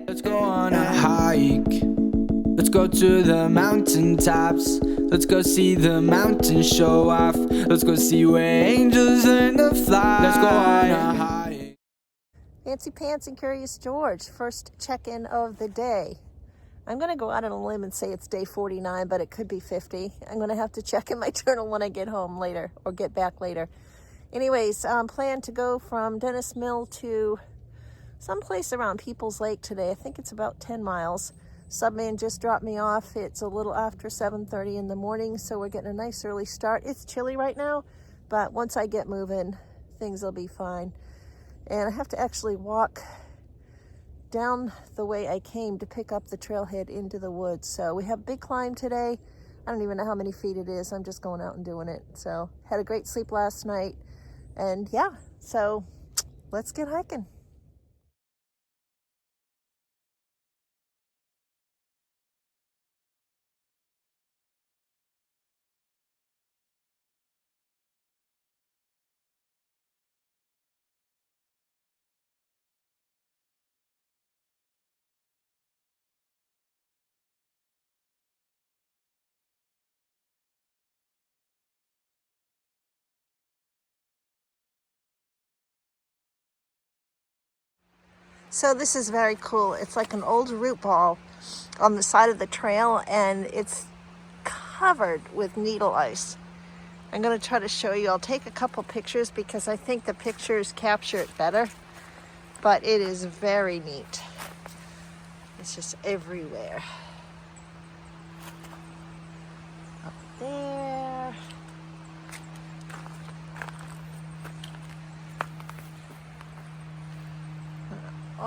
Let's go on a hike. Let's go to the mountain tops. Let's go see the mountains show off. Let's go see where angels learn to fly. Let's go on a hike. Fancy Pants and Curious George, first check-in of the day. I'm going to go out on a limb and say it's day 49, but it could be 50. I'm going to have to check in my journal when I get home later or get back later. Anyways, plan to go from Dennis Mill to someplace around Peoples Lake today. I think it's about 10 miles. Subman just dropped me off. It's a little after 7:30 in the morning, so we're getting a nice early start. It's chilly right now, but once I get moving, things will be fine. And I have to actually walk down the way I came to pick up the trailhead into the woods. So we have a big climb today. I don't even know how many feet it is. I'm just going out and doing it. So had a great sleep last night. And yeah, so let's get hiking. So this is very cool. It's like an old root ball on the side of the trail, and it's covered with needle ice. I'm going to try to show you. I'll take a couple pictures because I think the pictures capture it better, but it is very neat. It's just everywhere. Up there.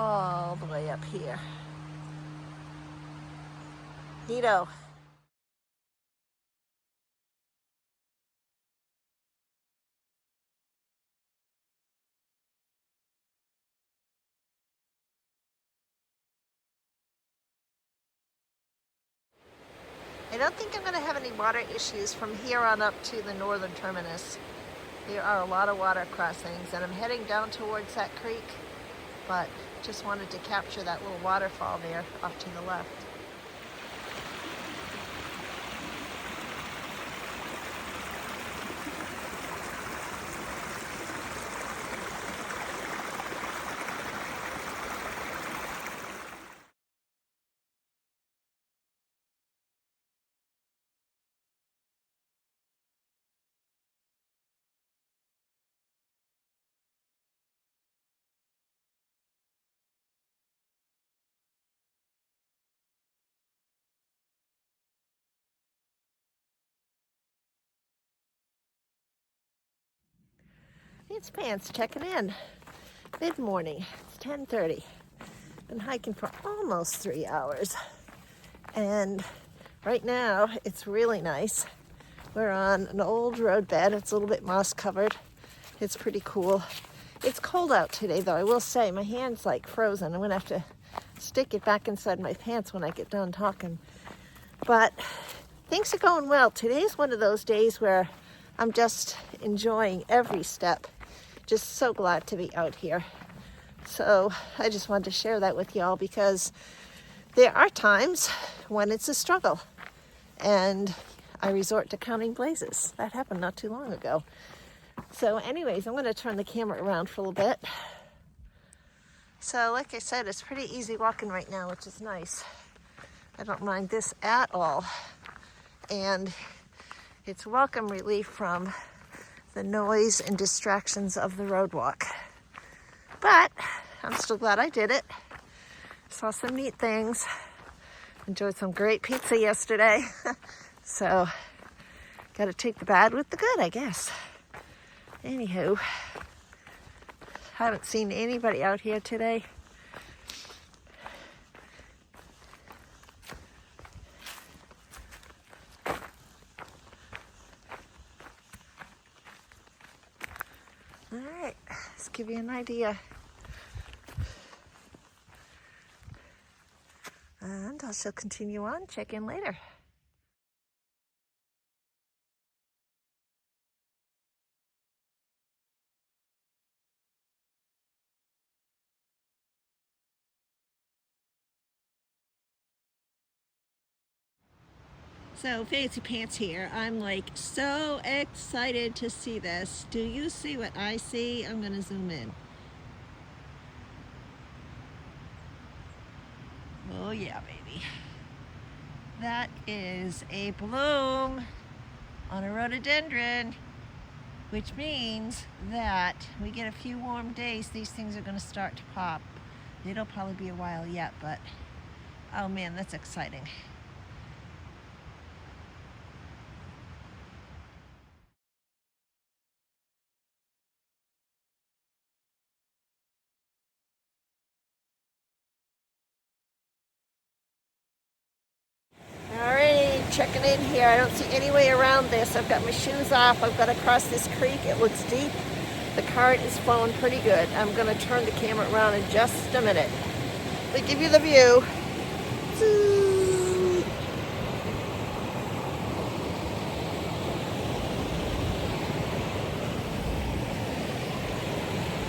All the way up here. Neato. I don't think I'm going to have any water issues from here on up to the northern terminus. There are a lot of water crossings, and I'm heading down towards that creek, but just wanted to capture that little waterfall there off to the left. It's Pants checking in. Mid-morning. It's 10:30. Been hiking for almost 3 hours. And right now it's really nice. We're on an old roadbed. It's a little bit moss covered. It's pretty cool. It's cold out today though, I will say. My hand's like frozen. I'm gonna have to stick it back inside my pants when I get done talking. But things are going well. Today's one of those days where I'm just enjoying every step. Just so glad to be out here. So I just wanted to share that with y'all because there are times when it's a struggle and I resort to counting blazes. That happened not too long ago. So anyways, I'm going to turn the camera around for a little bit. So like I said, it's pretty easy walking right now, which is nice. I don't mind this at all. And it's welcome relief from the noise and distractions of the road walk. But I'm still glad I did it. Saw some neat things. Enjoyed some great pizza yesterday. So, gotta take the bad with the good, I guess. Anywho, haven't seen anybody out here today. All right, let's give you an idea. And I shall continue on, check in later. So Fancy Pants here. I'm like so excited to see this. Do you see what I see? I'm gonna zoom in. Oh yeah, baby. That is a bloom on a rhododendron, which means that we get a few warm days, these things are gonna start to pop. It'll probably be a while yet, but oh man, that's exciting. Alrighty, checking in here. I don't see any way around this. I've got my shoes off. I've got to cross this creek. It looks deep. The current is flowing pretty good. I'm going to turn the camera around in just a minute. Let me give you the view.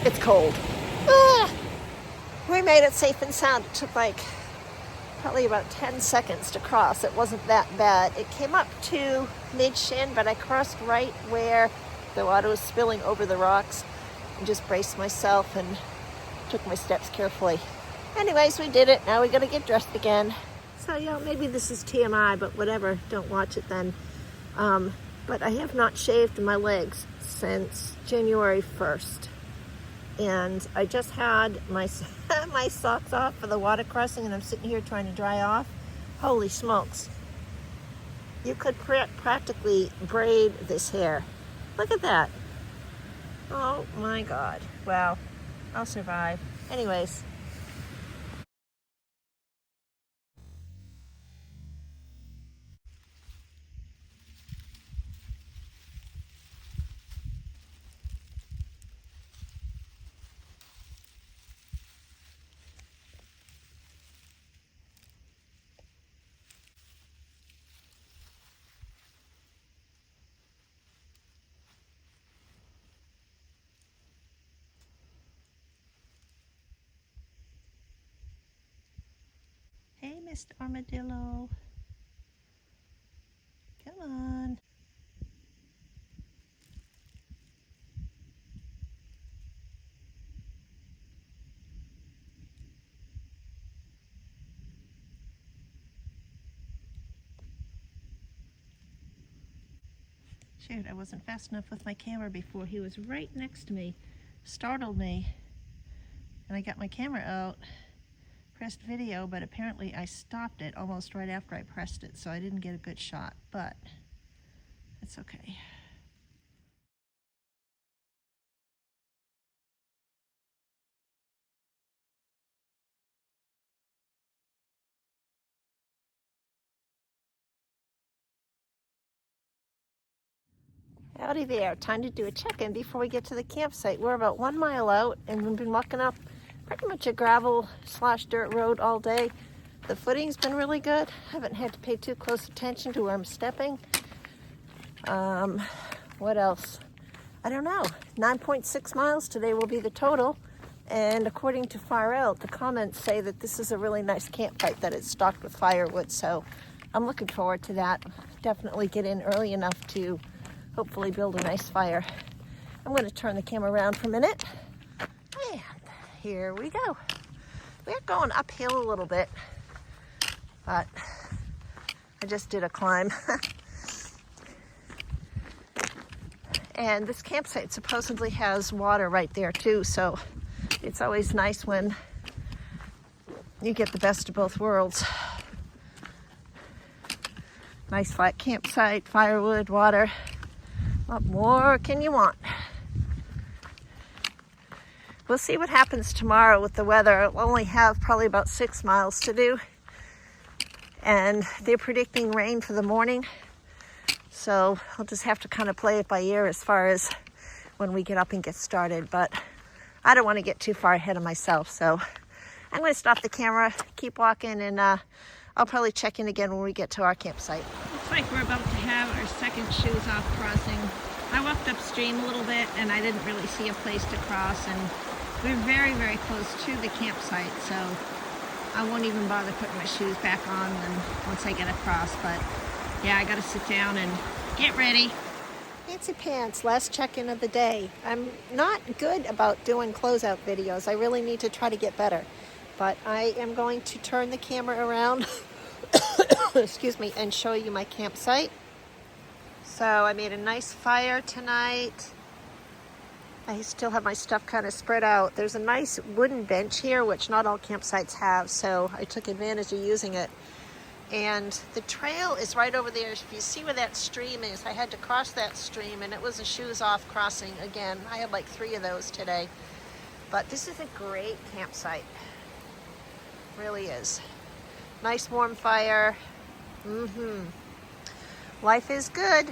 It's cold. We made it safe and sound. It took like probably about 10 seconds to cross. It wasn't that bad. It came up to mid-shin, but I crossed right where the water was spilling over the rocks and just braced myself and took my steps carefully. Anyways, we did it. Now we gotta get dressed again. So, yeah, maybe this is TMI, but whatever. Don't watch it then. But I have not shaved my legs since January 1st. And I just had my my socks off for the water crossing, and I'm sitting here trying to dry off. Holy smokes. You could practically braid this hair. Look at that. Oh my God. Wow. I'll survive. Anyways. Hey, Mr. Armadillo. Come on. Shoot, I wasn't fast enough with my camera before. He was right next to me. Startled me. And I got my camera out. Pressed video, but apparently I stopped it almost right after I pressed it, so I didn't get a good shot, but it's okay. Howdy there. Time to do a check-in before we get to the campsite. We're about 1 mile out, and we've been walking up pretty much a gravel/dirt road all day. The footing's been really good. Haven't had to pay too close attention to where I'm stepping. What else? I don't know. 9.6 miles today will be the total. And according to Fire Out, the comments say that this is a really nice campsite, that it's stocked with firewood. So I'm looking forward to that. Definitely get in early enough to hopefully build a nice fire. I'm going to turn the camera around for a minute. And here we go. We're going uphill a little bit, but I just did a climb. And this campsite supposedly has water right there too, so it's always nice when you get the best of both worlds. Nice flat campsite, firewood, water. What more can you want? We'll see what happens tomorrow with the weather. We'll only have probably about 6 miles to do. And they're predicting rain for the morning. So I'll just have to kind of play it by ear as far as when we get up and get started. But I don't want to get too far ahead of myself. So I'm going to stop the camera, keep walking, and I'll probably check in again when we get to our campsite. Looks like we're about to have our second shoes off crossing. I walked upstream a little bit and I didn't really see a place to cross, and we're very, very close to the campsite, so I won't even bother putting my shoes back on once I get across. But Yeah, I gotta sit down and get ready. Fancy pants, last check-in of the day. I'm not good about doing closeout videos. I really need to try to get better. But I am going to turn the camera around, excuse me, and show you my campsite. So I made a nice fire tonight. I still have my stuff kind of spread out. There's a nice wooden bench here, which not all campsites have, so I took advantage of using it. And the trail is right over there. If you see where that stream is, I had to cross that stream, and it was a shoes off crossing again. I had like 3 of those today. But this is a great campsite. Really is. Nice warm fire. Life is good.